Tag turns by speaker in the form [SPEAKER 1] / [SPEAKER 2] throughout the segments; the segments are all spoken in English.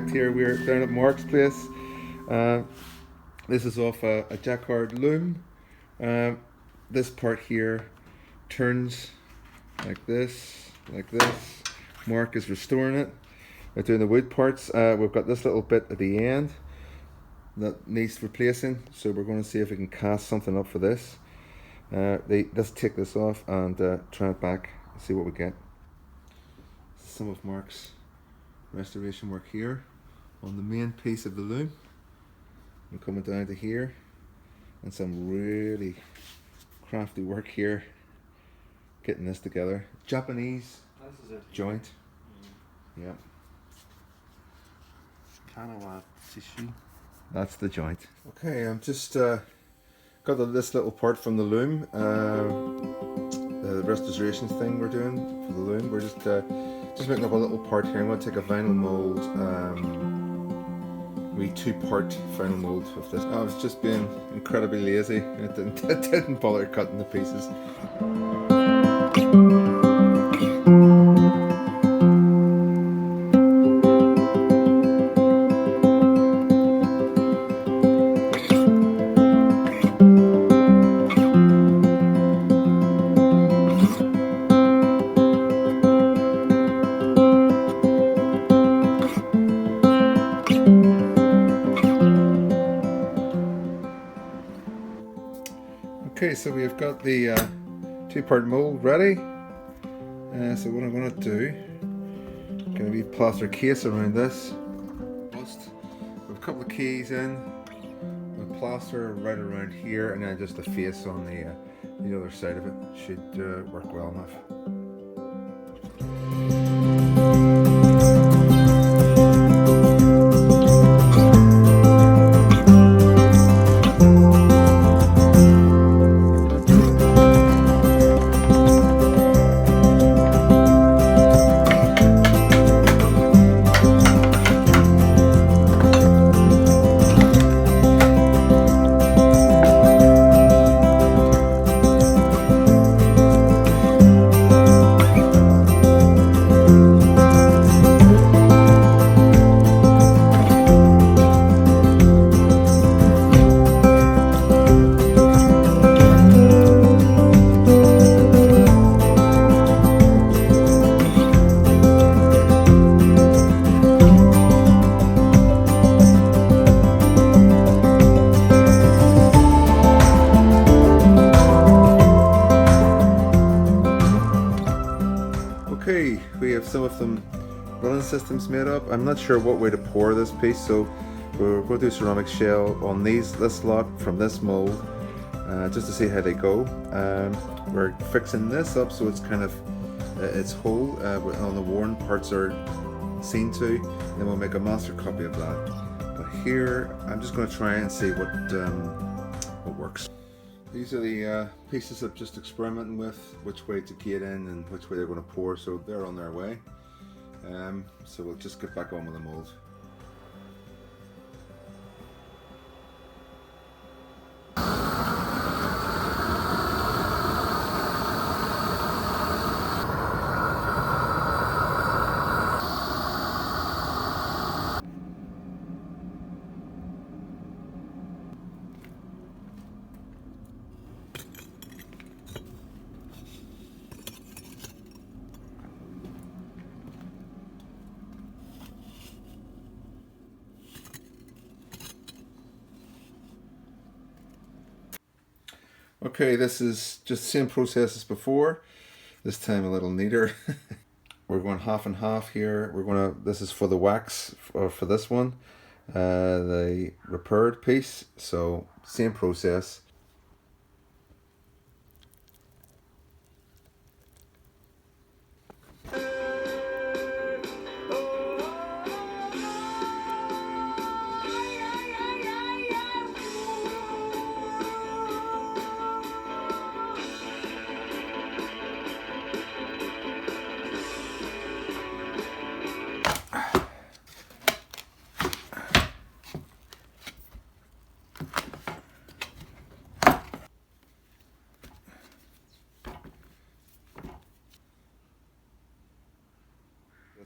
[SPEAKER 1] project here. We're down at Mark's place. This is off a Jacquard loom. This part here turns like this, like this. Mark is restoring it. We're doing the wood parts. We've got this little bit at the end that needs replacing, so we're going to see if we can cast something up for this. Let's take this off and try it back and see what we get. Some of Mark's restoration work here on the main piece of the loom. We're coming down to here, and some really crafty work here getting this together. Japanese joint. Yeah. That's the joint. Okay, I'm just got this little part from the loom. The restoration thing we're doing for the loom. We're just making up a little part here. I'm going to take a vinyl mould, we 2-part vinyl mould of this. I was just being incredibly lazy. It didn't bother cutting the pieces. Okay, so we've got the 2-part mould ready. So what I'm going to do, I'm going to be plaster case around this. With a couple of keys in, with plaster right around here, and then just a face on the other side of it. Should work well enough. Okay, we have some of them running systems made up. I'm not sure what way to pour this piece, so we're going to do ceramic shell on this lot from this mould, just to see how they go. We're fixing this up so it's kind of it's whole, all the worn parts are seen to, and then we'll make a master copy of that. But here I'm just going to try and see what works. These are the pieces I'm just experimenting with, which way to get in and which way they're going to pour, so they're on their way. So we'll just get back on with the mould. Okay, this is just the same process as before, this time a little neater. We're going half and half here. This is for the wax, or for this one, the repaired piece, so same process.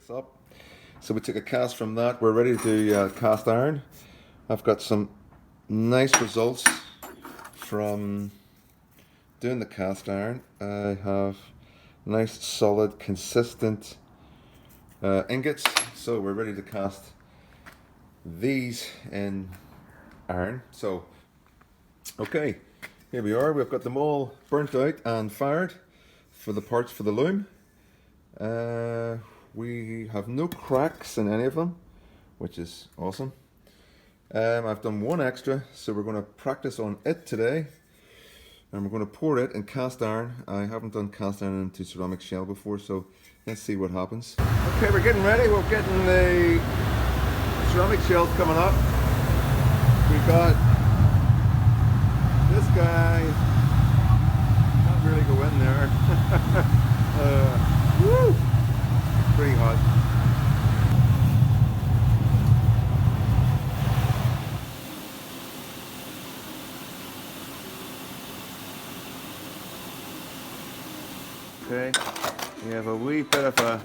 [SPEAKER 1] Up. So we took a cast from that. We're ready to do cast iron. I've got some nice results from doing the cast iron. I have nice, solid, consistent ingots. So we're ready to cast these in iron. So, okay, here we are. We've got them all burnt out and fired for the parts for the loom. We have no cracks in any of them, which is awesome. I've done one extra, so we're going to practice on it today, and we're going to pour it in cast iron. I haven't done cast iron into ceramic shell before, so let's see what happens. Okay, we're getting ready. We're getting the ceramic shells coming up. We've got this guy. Can't really go in there. Woo! Pretty hot. Okay, we have a wee bit of a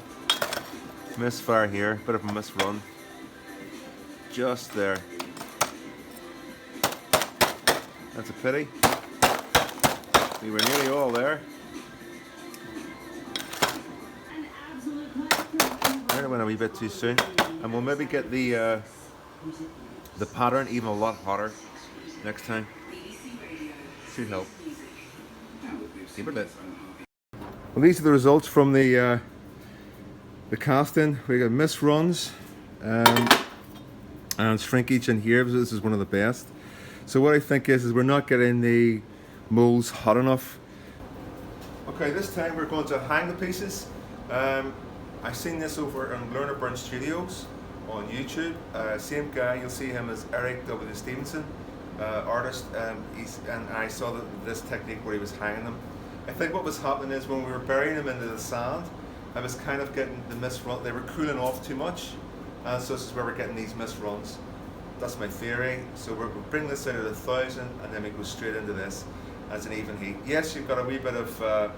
[SPEAKER 1] misfire here, bit of a misrun. Just there. That's a pity. We were nearly all there. I went a wee bit too soon, and we'll maybe get the pattern even a lot hotter next time. Should help. Keep it lit. Well, these are the results from the casting. We got misruns and shrinkage in here. This is one of the best. So what I think is we're not getting the molds hot enough. Okay, this time we're going to hang the pieces. I seen this over in Lerner Burn Studios on YouTube. Same guy, you'll see him as Eric W. Stevenson, artist, and I saw this technique where he was hanging them. I think what was happening is when we were burying them into the sand, I was kind of getting the misrun. They were cooling off too much, and so this is where we're getting these misruns. That's my theory. So we're bringing this out at 1,000, and then we go straight into this as an even heat. Yes, you've got a wee bit of,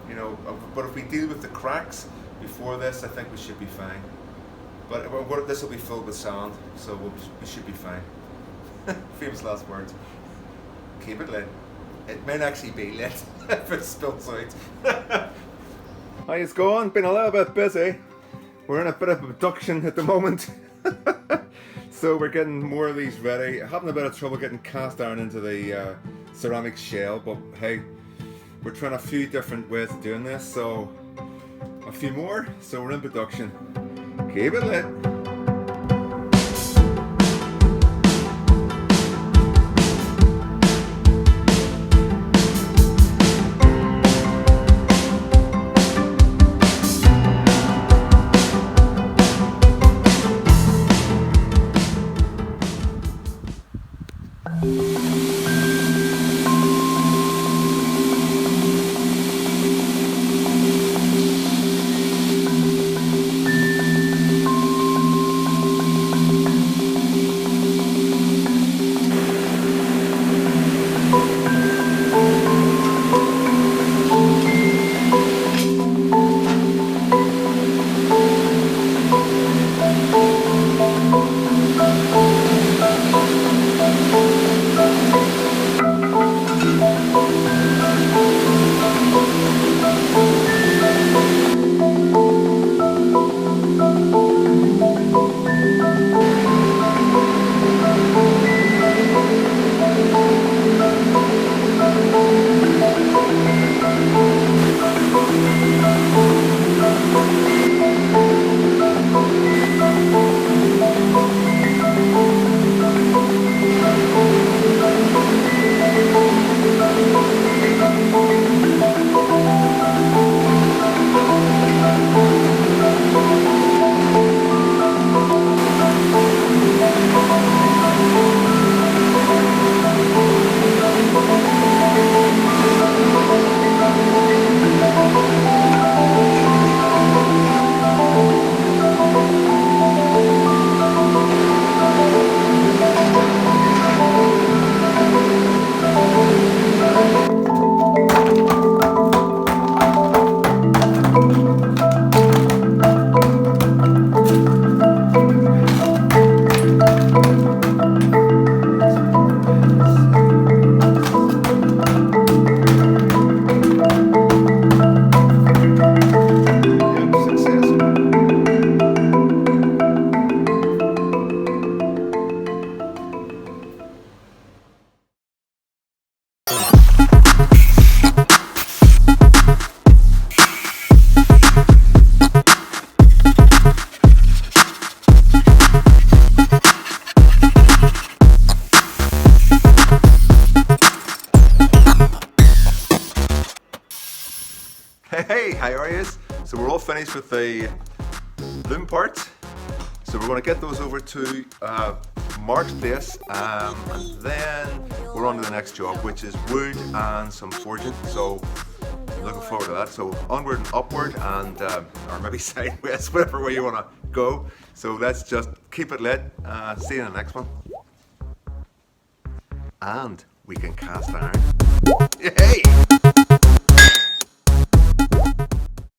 [SPEAKER 1] you know, but if we deal with the cracks before this, I think we should be fine. But this will be filled with sand, so we should be fine. Famous last words. Keep it lit. It might actually be lit if it spills out. How's it going? Been a little bit busy. We're in a bit of production at the moment. So we're getting more of these ready. Having a bit of trouble getting cast iron into the ceramic shell, but hey, we're trying a few different ways of doing this, so a few more, so we're in production. Keep it lit.
[SPEAKER 2] Hey, how are you? So we're all finished with the loom parts. So we're going to get those over to Mark's place, and then we're on to the next job, which is wood and some forging. So looking forward to that. So onward and upward, and or maybe sideways, whatever way you want to go. So let's just keep it lit. See you in the next one. And we can cast iron. Hey!